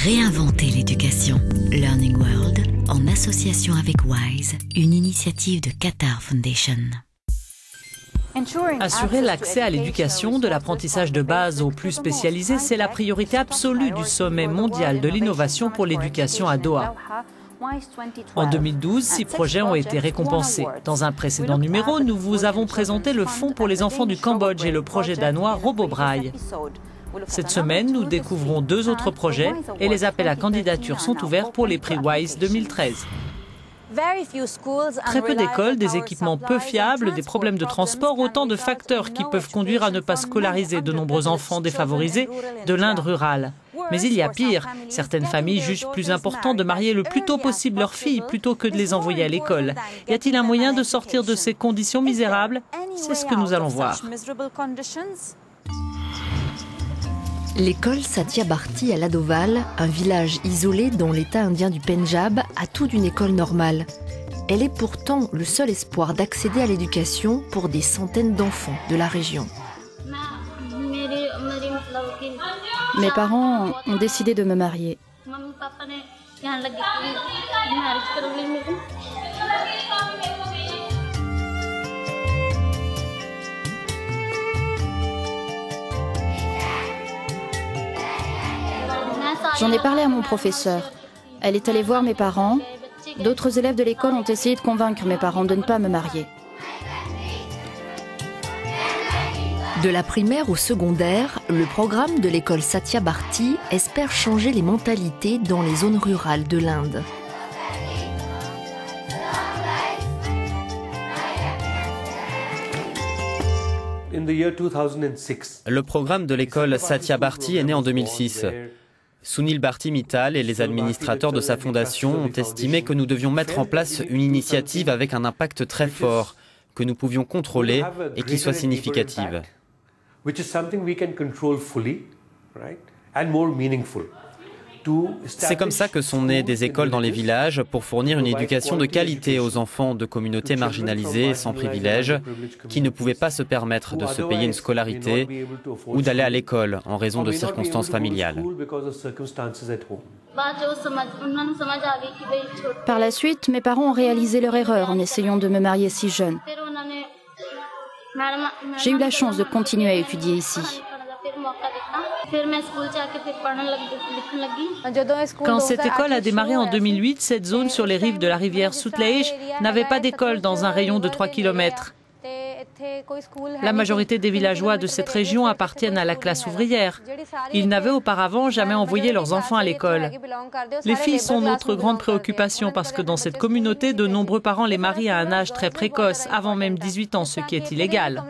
Réinventer l'éducation. Learning World, en association avec WISE, une initiative de Qatar Foundation. Assurer l'accès à l'éducation, de l'apprentissage de base au plus spécialisé, c'est la priorité absolue du sommet mondial de l'innovation pour l'éducation à Doha. En 2012, 6 projets ont été récompensés. Dans un précédent numéro, nous vous avons présenté le Fonds pour les enfants du Cambodge et le projet danois RoboBraille. Cette semaine, nous découvrons 2 autres projets et les appels à candidature sont ouverts pour les prix WISE 2013. Très peu d'écoles, des équipements peu fiables, des problèmes de transport, autant de facteurs qui peuvent conduire à ne pas scolariser de nombreux enfants défavorisés de l'Inde rurale. Mais il y a pire, certaines familles jugent plus important de marier le plus tôt possible leurs filles plutôt que de les envoyer à l'école. Y a-t-il un moyen de sortir de ces conditions misérables? C'est ce que nous allons voir. L'école Satya Bharti à Ladoval, un village isolé dans l'état indien du Pendjab, a tout d'une école normale. Elle est pourtant le seul espoir d'accéder à l'éducation pour des centaines d'enfants de la région. Mes parents ont décidé de me marier. J'en ai parlé à mon professeur. Elle est allée voir mes parents. D'autres élèves de l'école ont essayé de convaincre mes parents de ne pas me marier. De la primaire au secondaire, le programme de l'école Satya Bharti espère changer les mentalités dans les zones rurales de l'Inde. Le programme de l'école Satya Bharti est né en 2006. Sunil Bharti Mittal et les administrateurs de sa fondation ont estimé que nous devions mettre en place une initiative avec un impact très fort, que nous pouvions contrôler et qui soit significative. C'est comme ça que sont nées des écoles dans les villages pour fournir une éducation de qualité aux enfants de communautés marginalisées et sans privilèges qui ne pouvaient pas se permettre de se payer une scolarité ou d'aller à l'école en raison de circonstances familiales. Par la suite, mes parents ont réalisé leur erreur en essayant de me marier si jeune. J'ai eu la chance de continuer à étudier ici. Quand cette école a démarré en 2008, cette zone sur les rives de la rivière Sutlej n'avait pas d'école dans un rayon de 3 km. La majorité des villageois de cette région appartiennent à la classe ouvrière. Ils n'avaient auparavant jamais envoyé leurs enfants à l'école. Les filles sont notre grande préoccupation parce que dans cette communauté, de nombreux parents les marient à un âge très précoce, avant même 18 ans, ce qui est illégal.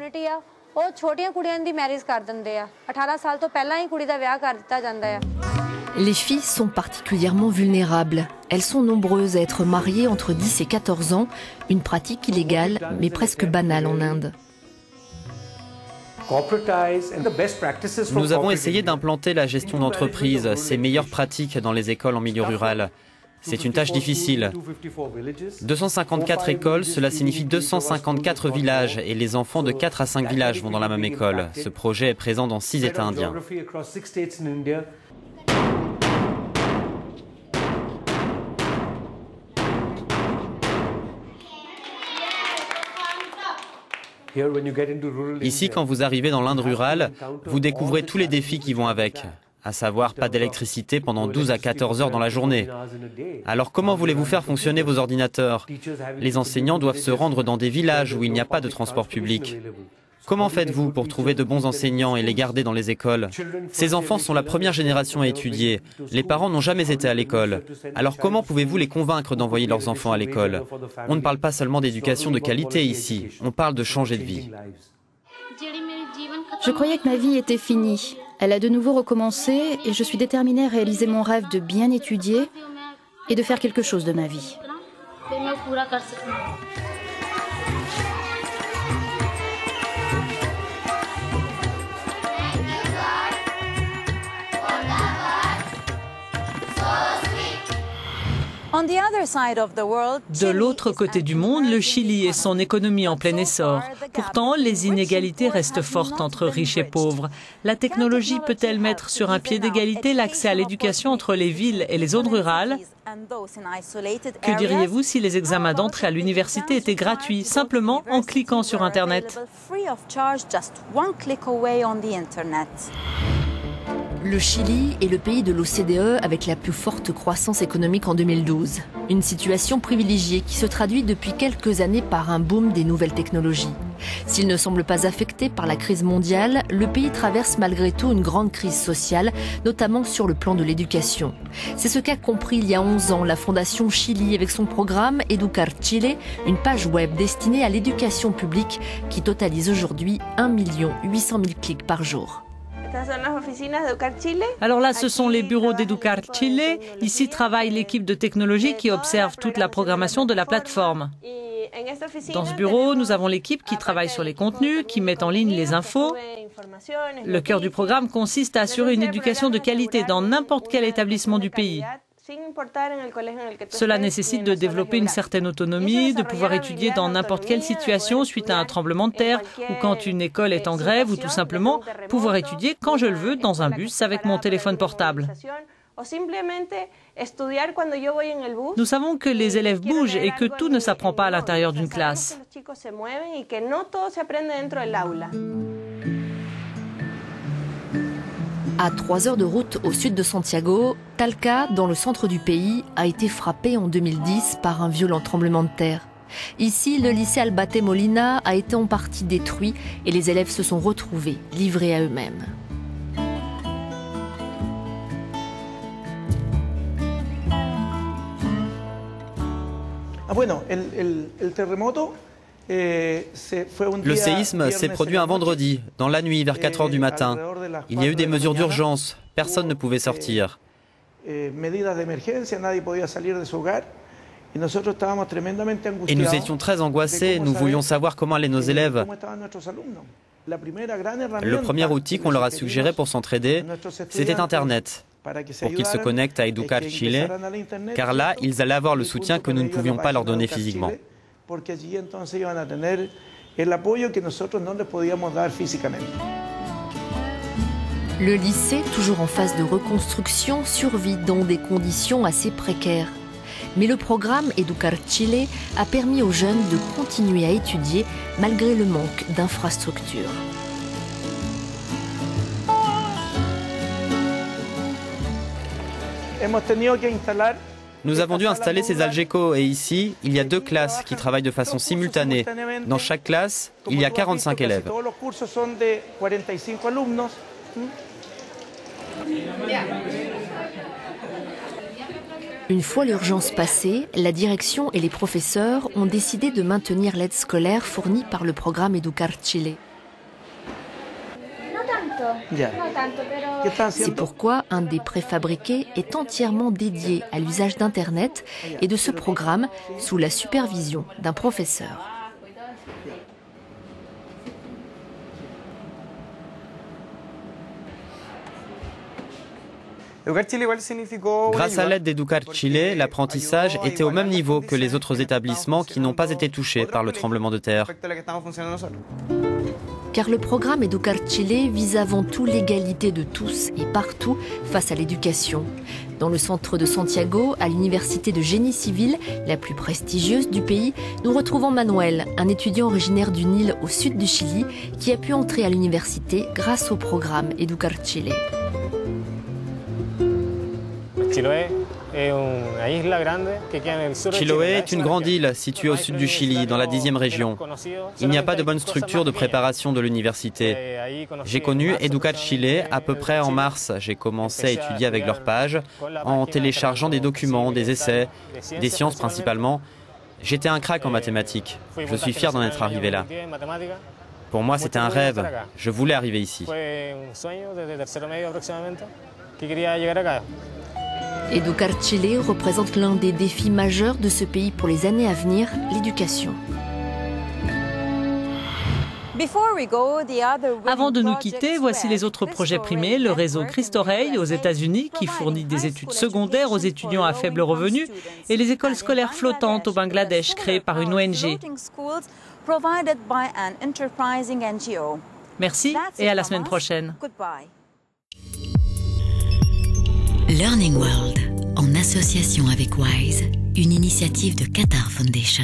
Les filles sont particulièrement vulnérables. Elles sont nombreuses à être mariées entre 10 et 14 ans, une pratique illégale mais presque banale en Inde. Nous avons essayé d'implanter la gestion d'entreprise, ces meilleures pratiques dans les écoles en milieu rural. C'est une tâche difficile. 254 écoles, cela signifie 254 villages et les enfants de 4 à 5 villages vont dans la même école. Ce projet est présent dans 6 États indiens. Ici, quand vous arrivez dans l'Inde rurale, vous découvrez tous les défis qui vont avec. À savoir pas d'électricité pendant 12 à 14 heures dans la journée. Alors comment voulez-vous faire fonctionner vos ordinateurs? Les enseignants doivent se rendre dans des villages où il n'y a pas de transport public. Comment faites-vous pour trouver de bons enseignants et les garder dans les écoles? Ces enfants sont la première génération à étudier. Les parents n'ont jamais été à l'école. Alors comment pouvez-vous les convaincre d'envoyer leurs enfants à l'école? On ne parle pas seulement d'éducation de qualité ici, on parle de changer de vie. Je croyais que ma vie était finie. Elle a de nouveau recommencé et je suis déterminée à réaliser mon rêve de bien étudier et de faire quelque chose de ma vie. De l'autre côté du monde, le Chili et son économie en plein essor. Pourtant, les inégalités restent fortes entre riches et pauvres. La technologie peut-elle mettre sur un pied d'égalité l'accès à l'éducation entre les villes et les zones rurales? Que diriez-vous si les examens d'entrée à l'université étaient gratuits, simplement en cliquant sur Internet? Le Chili est le pays de l'OCDE avec la plus forte croissance économique en 2012. Une situation privilégiée qui se traduit depuis quelques années par un boom des nouvelles technologies. S'il ne semble pas affecté par la crise mondiale, le pays traverse malgré tout une grande crise sociale, notamment sur le plan de l'éducation. C'est ce qu'a compris il y a 11 ans la Fondation Chili avec son programme Educar Chile, une page web destinée à l'éducation publique qui totalise aujourd'hui 1 800 000 clics par jour. Alors là, ce sont les bureaux d'Educar Chile. Ici travaille l'équipe de technologie qui observe toute la programmation de la plateforme. Dans ce bureau, nous avons l'équipe qui travaille sur les contenus, qui met en ligne les infos. Le cœur du programme consiste à assurer une éducation de qualité dans n'importe quel établissement du pays. Cela nécessite de développer une certaine autonomie, de pouvoir étudier dans n'importe quelle situation suite à un tremblement de terre ou quand une école est en grève ou tout simplement pouvoir étudier quand je le veux dans un bus avec mon téléphone portable. Nous savons que les élèves bougent et que tout ne s'apprend pas à l'intérieur d'une classe. À 3 heures de route au sud de Santiago, Talca, dans le centre du pays, a été frappé en 2010 par un violent tremblement de terre. Ici, le lycée Albate Molina a été en partie détruit et les élèves se sont retrouvés, livrés à eux-mêmes. Le séisme s'est produit un vendredi, dans la nuit, vers 4 heures du matin. Il y a eu des mesures d'urgence. Personne ne pouvait sortir. Et nous étions très angoissés. Nous voulions savoir comment allaient nos élèves. Le premier outil qu'on leur a suggéré pour s'entraider, c'était Internet, pour qu'ils se connectent à Educar Chile, car là, ils allaient avoir le soutien que nous ne pouvions pas leur donner physiquement. Le lycée, toujours en phase de reconstruction, survit dans des conditions assez précaires. Mais le programme Educar Chile a permis aux jeunes de continuer à étudier malgré le manque d'infrastructures. Nous avons dû installer ces Algeco et ici, il y a 2 classes qui travaillent de façon simultanée. Dans chaque classe, il y a 45 élèves. Une fois l'urgence passée, la direction et les professeurs ont décidé de maintenir l'aide scolaire fournie par le programme Educar Chile. C'est pourquoi un des préfabriqués est entièrement dédié à l'usage d'Internet et de ce programme sous la supervision d'un professeur. Grâce à l'aide d'Educar Chile, l'apprentissage était au même niveau que les autres établissements qui n'ont pas été touchés par le tremblement de terre. Car le programme Educar Chile vise avant tout l'égalité de tous et partout face à l'éducation. Dans le centre de Santiago, à l'université de génie civil, la plus prestigieuse du pays, nous retrouvons Manuel, un étudiant originaire d'une île au sud du Chili qui a pu entrer à l'université grâce au programme Educar Chile. Chiloé est une grande île située au sud du Chili, dans la 10e région. Il n'y a pas de bonne structure de préparation de l'université. J'ai connu Educar Chile à peu près en mars. J'ai commencé à étudier avec leur page, en téléchargeant des documents, des essais, des sciences principalement. J'étais un crack en mathématiques. Je suis fier d'en être arrivé là. Pour moi, c'était un rêve. Je voulais arriver ici. Educar Chile représente l'un des défis majeurs de ce pays pour les années à venir, l'éducation. Avant de nous quitter, voici les autres projets primés. Le réseau Christ-Oreille aux États-Unis qui fournit des études secondaires aux étudiants à faible revenu et les écoles scolaires flottantes au Bangladesh créées par une ONG. Merci et à la semaine prochaine. Learning World, en association avec WISE, une initiative de Qatar Foundation.